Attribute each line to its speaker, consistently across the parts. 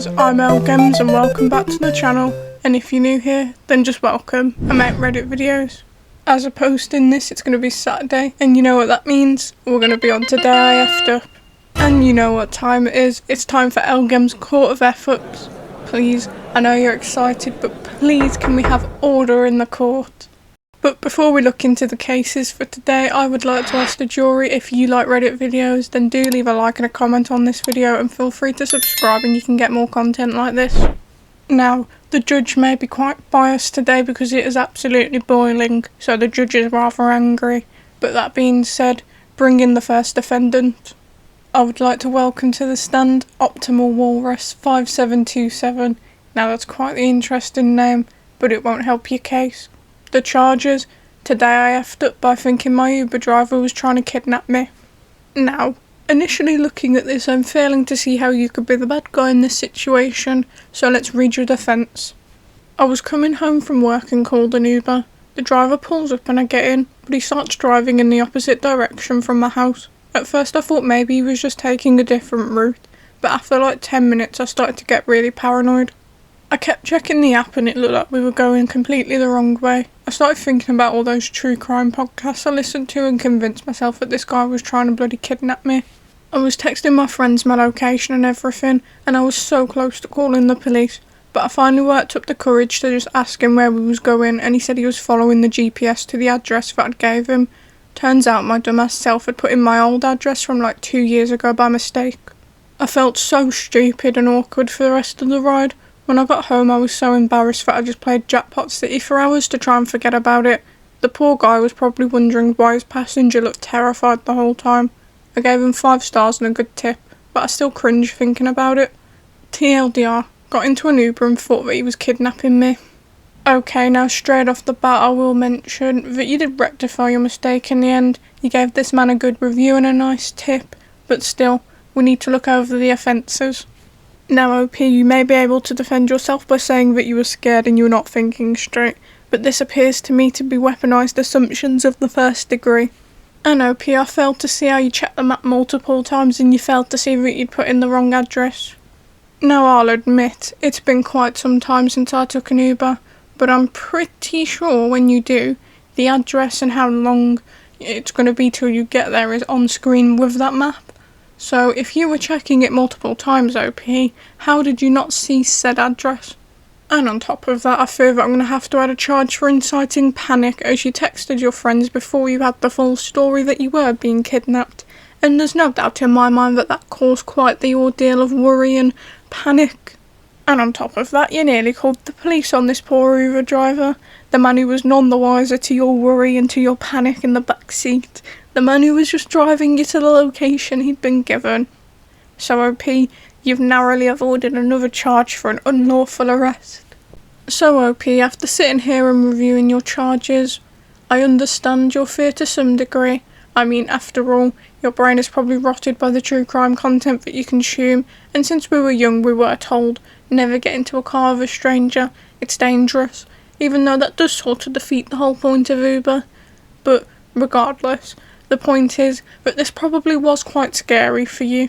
Speaker 1: guys, I'm Ellgemms and welcome back to the channel, and if you're new here, then just welcome. I make Reddit videos. As of posting this, it's going to be Saturday, and you know what that means? We're going to be on Today I F'd Up. And you know what time it is, it's time for Ellgemms Court of F-Ups. Please, I know you're excited, but please can we have order in the court? But before we look into the cases for today, I would like to ask the jury, if you like Reddit videos, then do leave a like and a comment on this video and feel free to subscribe and you can get more content like this. Now, the judge may be quite biased today because it is absolutely boiling, so the judge is rather angry. But that being said, bring in the first defendant. I would like to welcome to the stand Optimal Walrus 5727. Now that's quite the interesting name, but it won't help your case. The charges: today I effed up by thinking my Uber driver was trying to kidnap me. Now, initially looking at this, I'm failing to see how you could be the bad guy in this situation, so let's read your defence. I was coming home from work and called an Uber. The driver pulls up and I get in, but he starts driving in the opposite direction from my house. At first I thought maybe he was just taking a different route, but after like 10 minutes I started to get really paranoid. I kept checking the app and it looked like we were going completely the wrong way. I started thinking about all those true crime podcasts I listened to and convinced myself that this guy was trying to bloody kidnap me. I was texting my friends my location and everything, and I was so close to calling the police, but I finally worked up the courage to just ask him where we was going, and he said he was following the GPS to the address that I'd gave him. Turns out my dumbass self had put in my old address from like 2 years ago by mistake. I felt so stupid and awkward for the rest of the ride. When I got home I was so embarrassed that I just played Jackpot City for hours to try and forget about it. The poor guy was probably wondering why his passenger looked terrified the whole time. I gave him 5 stars and a good tip, but I still cringe thinking about it. TLDR, got into an Uber and thought that he was kidnapping me. Okay, now straight off the bat I will mention that you did rectify your mistake in the end. You gave this man a good review and a nice tip, but still, we need to look over the offences. Now OP, you may be able to defend yourself by saying that you were scared and you were not thinking straight, but this appears to me to be weaponised assumptions of the first degree. And OP, I failed to see how you checked the map multiple times and you failed to see that you'd put in the wrong address. Now I'll admit, it's been quite some time since I took an Uber, but I'm pretty sure when you do, the address and how long it's going to be till you get there is on screen with that map. So if you were checking it multiple times, OP, how did you not see said address? And on top of that, I fear that I'm going to have to add a charge for inciting panic, as you texted your friends before you had the full story that you were being kidnapped. And there's no doubt in my mind that that caused quite the ordeal of worry and panic. And on top of that, you nearly called the police on this poor Uber driver. The man who was none the wiser to your worry and to your panic in the back seat. The man who was just driving you to the location he'd been given. So OP, you've narrowly avoided another charge for an unlawful arrest. So OP, after sitting here and reviewing your charges, I understand your fear to some degree. I mean, after all, your brain is probably rotted by the true crime content that you consume, and since we were young we were told, never get into a car with a stranger, it's dangerous, even though that does sort of defeat the whole point of Uber. But regardless, the point is that this probably was quite scary for you.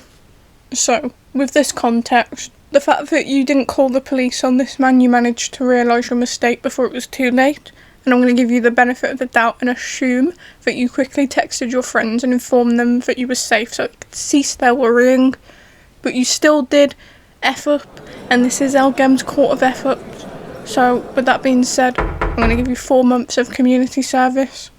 Speaker 1: So, with this context, the fact that you didn't call the police on this man, you managed to realise your mistake before it was too late, and I'm going to give you the benefit of the doubt and assume that you quickly texted your friends and informed them that you were safe so they could cease their worrying. But you still did F up, and this is Ellgemms Court of F-Ups. So, with that being said, I'm going to give you 4 months of community service.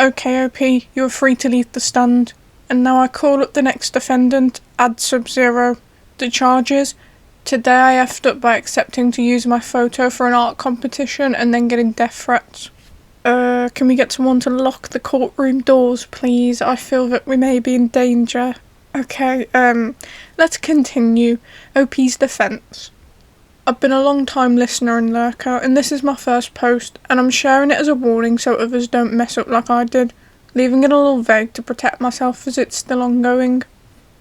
Speaker 1: Okay OP, you're free to leave the stand. And now I call up the next defendant, Ad Sub-Zero. The charges: today I effed up by accepting to use my photo for an art competition and then getting death threats. Can we get someone to lock the courtroom doors, please? I feel that we may be in danger. Okay, let's continue. OP's defence. I've been a long time listener and lurker, and this is my first post, and I'm sharing it as a warning so others don't mess up like I did, leaving it a little vague to protect myself as it's still ongoing.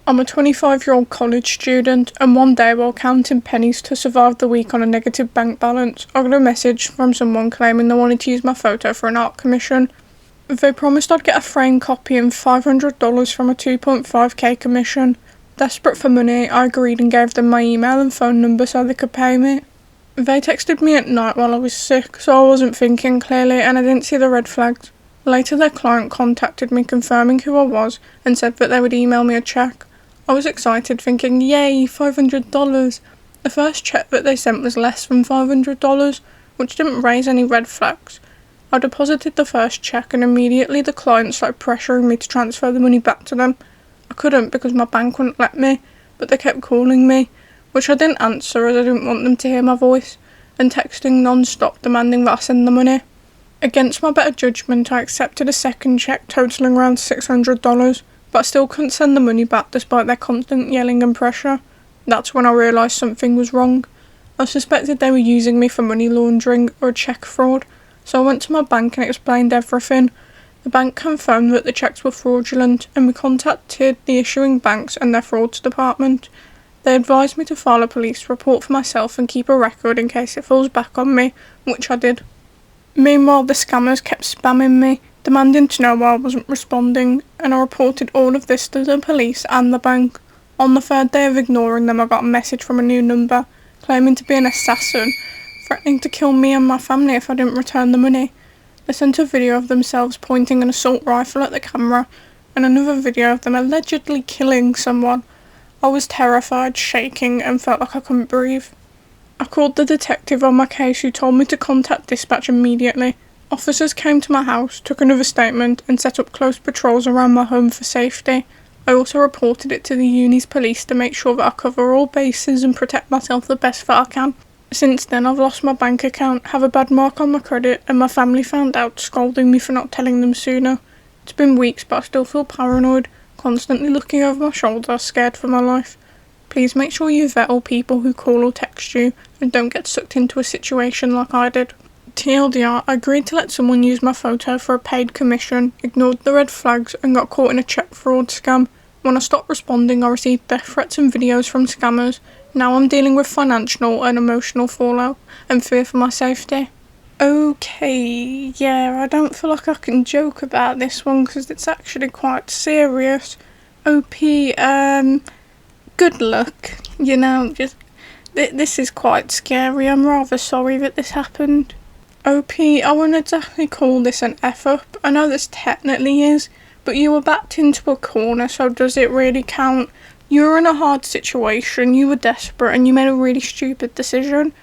Speaker 1: I'm a 25-year-old college student, and one day while counting pennies to survive the week on a negative bank balance, I got a message from someone claiming they wanted to use my photo for an art commission. They promised I'd get a framed copy and $500 from a 2.5k commission. Desperate for money, I agreed and gave them my email and phone number so they could pay me. They texted me at night while I was sick, so I wasn't thinking clearly and I didn't see the red flags. Later their client contacted me confirming who I was and said that they would email me a cheque. I was excited thinking, yay, $500. The first cheque that they sent was less than $500, which didn't raise any red flags. I deposited the first cheque and immediately the client started pressuring me to transfer the money back to them. I couldn't because my bank wouldn't let me, but they kept calling me, which I didn't answer as I didn't want them to hear my voice, and texting non-stop demanding that I send the money. Against my better judgment, I accepted a second cheque totalling around $600, but I still couldn't send the money back despite their constant yelling and pressure. That's when I realised something was wrong. I suspected they were using me for money laundering or cheque fraud, so I went to my bank and explained everything. The bank confirmed that the cheques were fraudulent and we contacted the issuing banks and their frauds department. They advised me to file a police report for myself and keep a record in case it falls back on me, which I did. Meanwhile, the scammers kept spamming me, demanding to know why I wasn't responding, and I reported all of this to the police and the bank. On the third day of ignoring them, I got a message from a new number, claiming to be an assassin, threatening to kill me and my family if I didn't return the money. They sent a video of themselves pointing an assault rifle at the camera, and another video of them allegedly killing someone. I was terrified, shaking, and felt like I couldn't breathe. I called the detective on my case who told me to contact dispatch immediately. Officers came to my house, took another statement, and set up close patrols around my home for safety. I also reported it to the uni's police to make sure that I cover all bases and protect myself the best that I can. Since then, I've lost my bank account, have a bad mark on my credit, and my family found out, scolding me for not telling them sooner. It's been weeks, but I still feel paranoid, constantly looking over my shoulder, scared for my life. Please make sure you vet all people who call or text you, and don't get sucked into a situation like I did. TLDR, I agreed to let someone use my photo for a paid commission, ignored the red flags, and got caught in a cheque fraud scam. When I stopped responding, I received death threats and videos from scammers. Now I'm dealing with financial and emotional fallout, and fear for my safety. Okay, yeah, I don't feel like I can joke about this one, because it's actually quite serious. OP, good luck, this is quite scary. I'm rather sorry that this happened. OP, I wouldn't exactly call this an F-up. I know this technically is, but you were backed into a corner, so does it really count? You were in a hard situation, you were desperate, and you made a really stupid decision.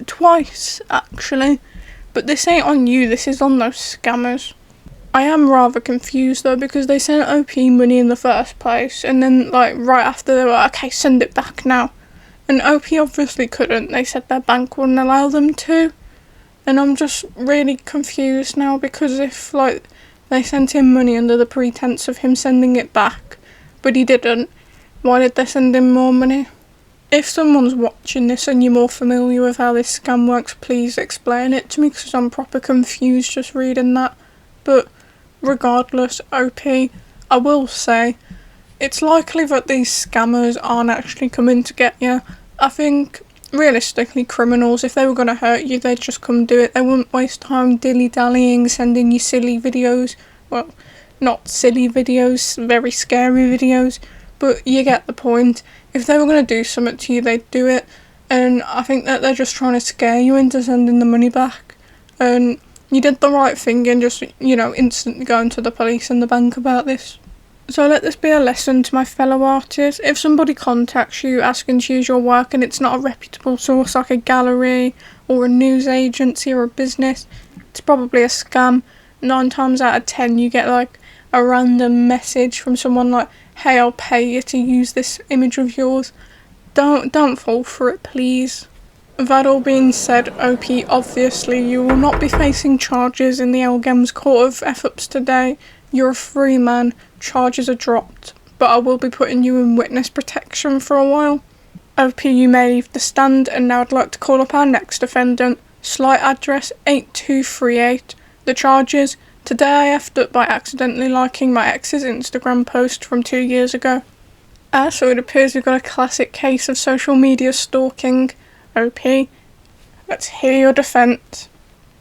Speaker 1: Twice, actually. But this ain't on you, this is on those scammers. I am rather confused though, because they sent OP money in the first place, and then right after they were like, okay, send it back now. And OP obviously couldn't, they said their bank wouldn't allow them to. And I'm just really confused now, because if they sent him money under the pretense of him sending it back, but he didn't, why did they send him more money? If someone's watching this and you're more familiar with how this scam works, please explain it to me, because I'm proper confused just reading that. But regardless, OP, I will say, it's likely that these scammers aren't actually coming to get you. I think, realistically, criminals, if they were going to hurt you, they'd just come do it. They wouldn't waste time dilly-dallying, sending you silly videos. Well, not silly videos, very scary videos, but you get the point. If they were going to do something to you, they'd do it, and I think that they're just trying to scare you into sending the money back, and you did the right thing in just, instantly going to the police and the bank about this. So let this be a lesson to my fellow artists. If somebody contacts you asking to use your work and it's not a reputable source like a gallery or a news agency or a business, it's probably a scam. 9 times out of 10 you get a random message from someone like, hey, I'll pay you to use this image of yours. Don't fall for it, please. That all being said, OP, obviously you will not be facing charges in the Ellgemms Court of F-Ups today. You're a free man, charges are dropped, but I will be putting you in witness protection for a while. OP, you may leave the stand, and now I'd like to call up our next defendant. Slight address 8238. The charges: today I effed up by accidentally liking my ex's Instagram post from 2 years ago. So it appears we've got a classic case of social media stalking. OP, let's hear your defence.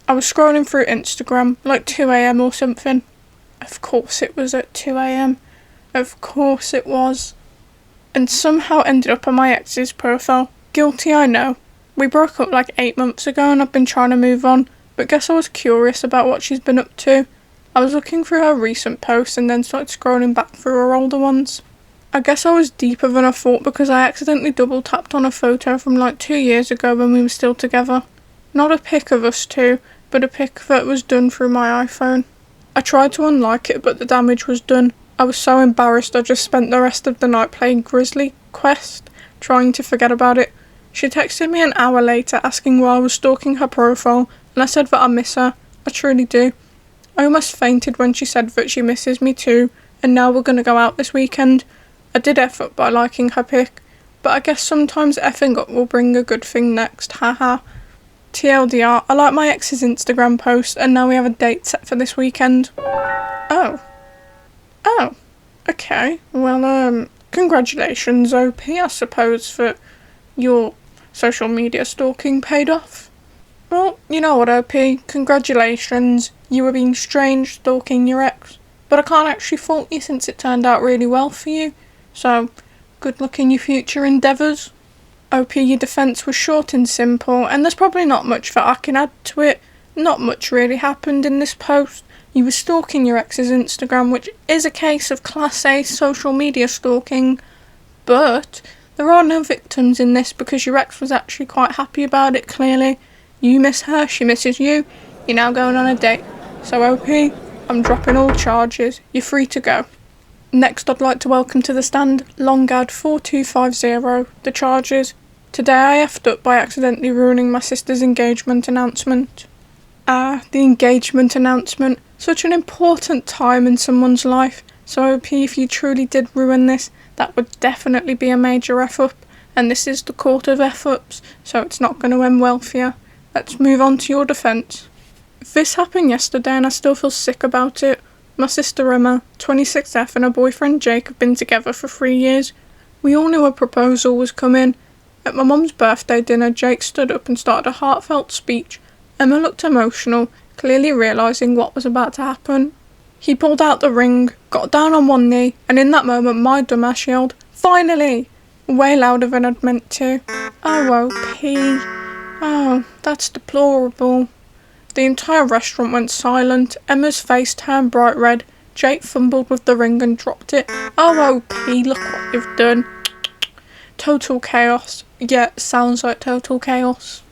Speaker 1: I was scrolling through Instagram, 2 AM or something. Of course it was at 2 AM. Of course it was. and somehow ended up on my ex's profile. Guilty, I know. We broke up like 8 months ago and I've been trying to move on, but guess I was curious about what she's been up to. I was looking through her recent posts and then started scrolling back through her older ones. I guess I was deeper than I thought because I accidentally double tapped on a photo from like 2 years ago when we were still together. Not a pic of us two, but a pic that was done through my iPhone. I tried to unlike it, but the damage was done. I was so embarrassed I just spent the rest of the night playing Grizzly Quest, trying to forget about it. She texted me an hour later asking why I was stalking her profile, and I said that I miss her. I truly do. I almost fainted when she said that she misses me too, and now we're gonna go out this weekend. I did F up by liking her pic, but I guess sometimes effing up will bring a good thing next, haha. TLDR, I like my ex's Instagram post and now we have a date set for this weekend. Oh, okay. Well, congratulations, OP, I suppose, for your social media stalking paid off. Well, you know what, OP, congratulations, you were being strange stalking your ex, but I can't actually fault you since it turned out really well for you, so good luck in your future endeavours. OP, your defence was short and simple, and there's probably not much that I can add to it. Not much really happened in this post. You were stalking your ex's Instagram, which is a case of Class A social media stalking, but there are no victims in this because your ex was actually quite happy about it, clearly. You miss her, she misses you, you're now going on a date. So OP, I'm dropping all charges, you're free to go. Next, I'd like to welcome to the stand Longad4250. The charges: today I effed up by accidentally ruining my sister's engagement announcement. The engagement announcement. Such an important time in someone's life. So OP, if you truly did ruin this, that would definitely be a major F-up. And this is the Court of F-Ups, so it's not going to end well for you. Let's move on to your defence. This happened yesterday and I still feel sick about it. My sister Emma, 26F, and her boyfriend Jake have been together for 3 years. We all knew a proposal was coming. At my mum's birthday dinner, Jake stood up and started a heartfelt speech. Emma looked emotional, clearly realising what was about to happen. He pulled out the ring, got down on one knee, and in that moment my dumbass yelled, "Finally!" way louder than I'd meant to. Oh, OP. Oh, that's deplorable. The entire restaurant went silent. Emma's face turned bright red. Jake fumbled with the ring and dropped it. Oh, OP, look what you've done. Total chaos. Yeah, sounds like total chaos.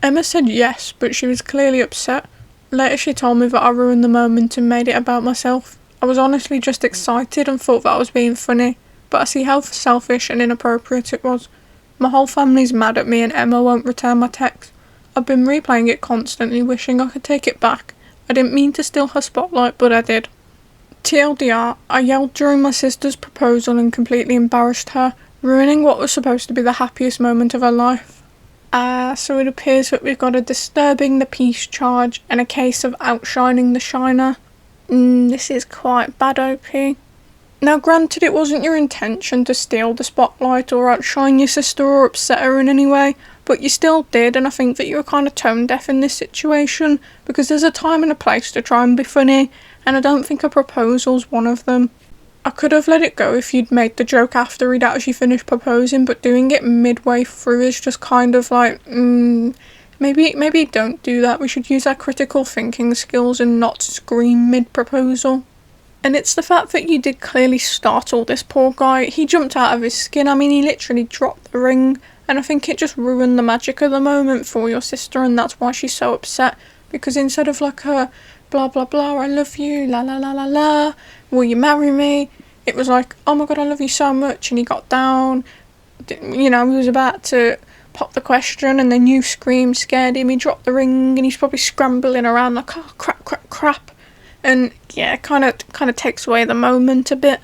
Speaker 1: Emma said yes, but she was clearly upset. Later she told me that I ruined the moment and made it about myself. I was honestly just excited and thought that I was being funny, but I see how selfish and inappropriate it was. My whole family's mad at me and Emma won't return my text. I've been replaying it constantly, wishing I could take it back. I didn't mean to steal her spotlight, but I did. TLDR, I yelled during my sister's proposal and completely embarrassed her, ruining what was supposed to be the happiest moment of her life. So it appears that we've got a disturbing the peace charge and a case of outshining the shiner. This is quite bad, OP. Now granted, it wasn't your intention to steal the spotlight or outshine your sister or upset her in any way, but you still did, and I think that you were kind of tone deaf in this situation, because there's a time and a place to try and be funny, and I don't think a proposal's one of them. I could have let it go if you'd made the joke after he'd actually finished proposing, but doing it midway through is just kind of like, maybe don't do that. We should use our critical thinking skills and not scream mid-proposal. And it's the fact that you did clearly startle this poor guy. He jumped out of his skin. I mean, he literally dropped the ring, and I think it just ruined the magic of the moment for your sister, and that's why she's so upset, because instead of like her blah blah blah, I love you, la la la la la, will you marry me, it was like, oh my god, I love you so much, and he got down, you know, he was about to pop the question, and then you screamed, scared him, he dropped the ring, and he's probably scrambling around like, oh crap, and yeah, it kind of takes away the moment a bit.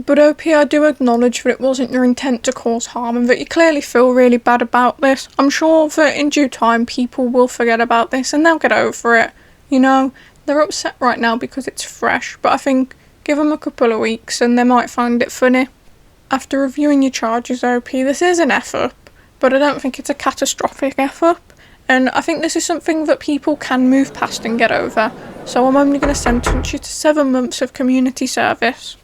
Speaker 1: But OP, I do acknowledge that it wasn't your intent to cause harm and that you clearly feel really bad about this. I'm sure that in due time people will forget about this and they'll get over it. You know, they're upset right now because it's fresh, but I think give them a couple of weeks and they might find it funny. After reviewing your charges, OP, this is an F-up, but I don't think it's a catastrophic F-up, and I think this is something that people can move past and get over, so I'm only going to sentence you to 7 months of community service.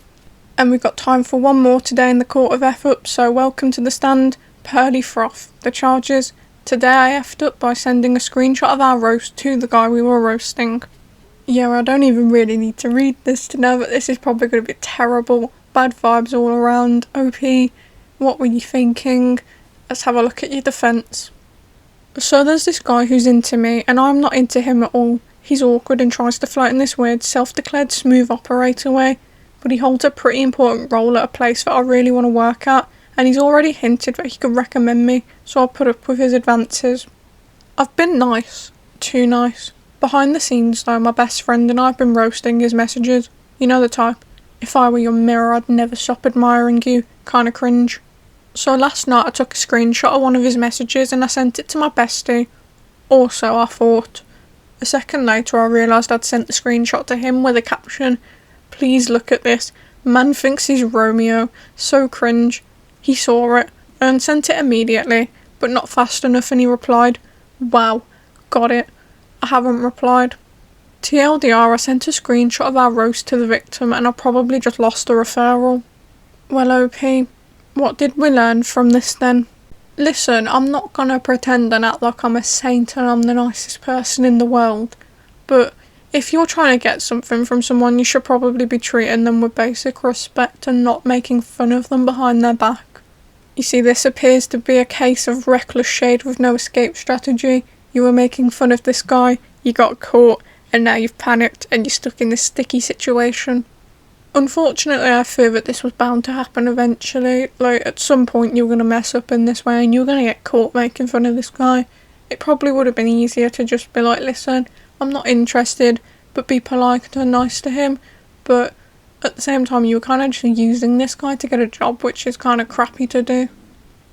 Speaker 1: And we've got time for one more today in the Court of F-Ups, so welcome to the stand, Pearly Froth. The charges: today I effed up by sending a screenshot of our roast to the guy we were roasting. Yeah, I don't even really need to read this to know that this is probably going to be terrible. Bad vibes all around. OP, what were you thinking? Let's have a look at your defence. So there's this guy who's into me, and I'm not into him at all. He's awkward and tries to flirt in this weird self-declared smooth operator way, but he holds a pretty important role at a place that I really want to work at, and he's already hinted that he could recommend me, so I'll put up with his advances. I've been nice. Too nice. Behind the scenes though, my best friend and I have been roasting his messages. You know the type. If I were your mirror, I'd never stop admiring you. Kinda cringe. So last night I took a screenshot of one of his messages and I sent it to my bestie. Also, I thought. A second later I realised I'd sent the screenshot to him with a caption: "Please look at this. Man thinks he's Romeo. So cringe." He saw it and sent it immediately, but not fast enough, and he replied, "Wow, got it." I haven't replied. TLDR, I sent a screenshot of our roast to the victim and I probably just lost a referral. Well, OP, what did we learn from this then? Listen, I'm not gonna pretend and act like I'm a saint and I'm the nicest person in the world, but if you're trying to get something from someone, you should probably be treating them with basic respect and not making fun of them behind their back. You see, this appears to be a case of reckless shade with no escape strategy. You were making fun of this guy, you got caught, and now you've panicked and you're stuck in this sticky situation. Unfortunately, I fear that this was bound to happen eventually. Like, at some point you're going to mess up in this way and you're going to get caught making fun of this guy. It probably would have been easier to just be like, listen, I'm not interested, but be polite and nice to him. But at the same time, you were kind of just using this guy to get a job, which is kind of crappy to do.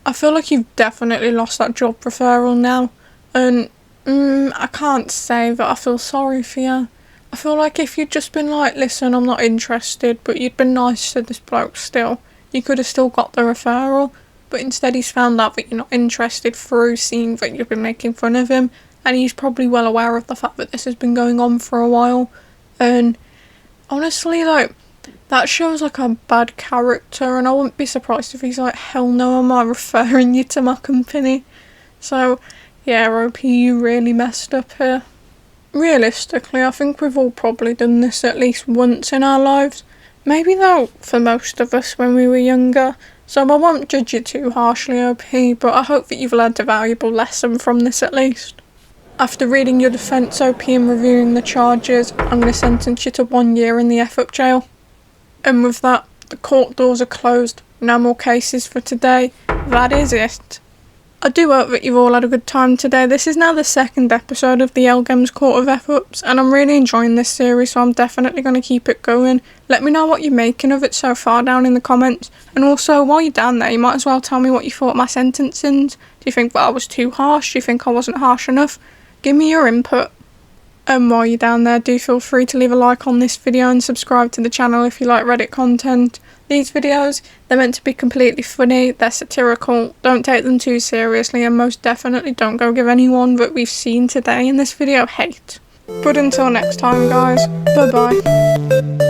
Speaker 1: I feel like you've definitely lost that job referral now. And I can't say that I feel sorry for you. I feel like if you'd just been like, listen, I'm not interested, but you'd been nice to this bloke still, you could have still got the referral. But instead he's found out that you're not interested through seeing that you've been making fun of him, and he's probably well aware of the fact that this has been going on for a while. And honestly, like, that shows like a bad character, and I wouldn't be surprised if he's like, hell no, am I referring you to my company? So yeah, OP, you really messed up here. Realistically, I think we've all probably done this at least once in our lives. Maybe though, for most of us when we were younger. So I won't judge you too harshly, OP, but I hope that you've learned a valuable lesson from this at least. After reading your defence, OP, and reviewing the charges, I'm going to sentence you to 1 year in the F-Up jail. And with that, the court doors are closed. No more cases for today. That is it. I do hope that you've all had a good time today. This is now the second episode of the Ellgemms Court of F-Ups, and I'm really enjoying this series, so I'm definitely going to keep it going. Let me know what you're making of it so far down in the comments, and also while you're down there, you might as well tell me what you thought of my sentencings. Do you think that I was too harsh? Do you think I wasn't harsh enough? Give me your input. And while you're down there, do feel free to leave a like on this video and subscribe to the channel if you like Reddit content. These videos, they're meant to be completely funny, they're satirical, don't take them too seriously, and most definitely don't go give anyone that we've seen today in this video hate. But until next time guys, bye bye.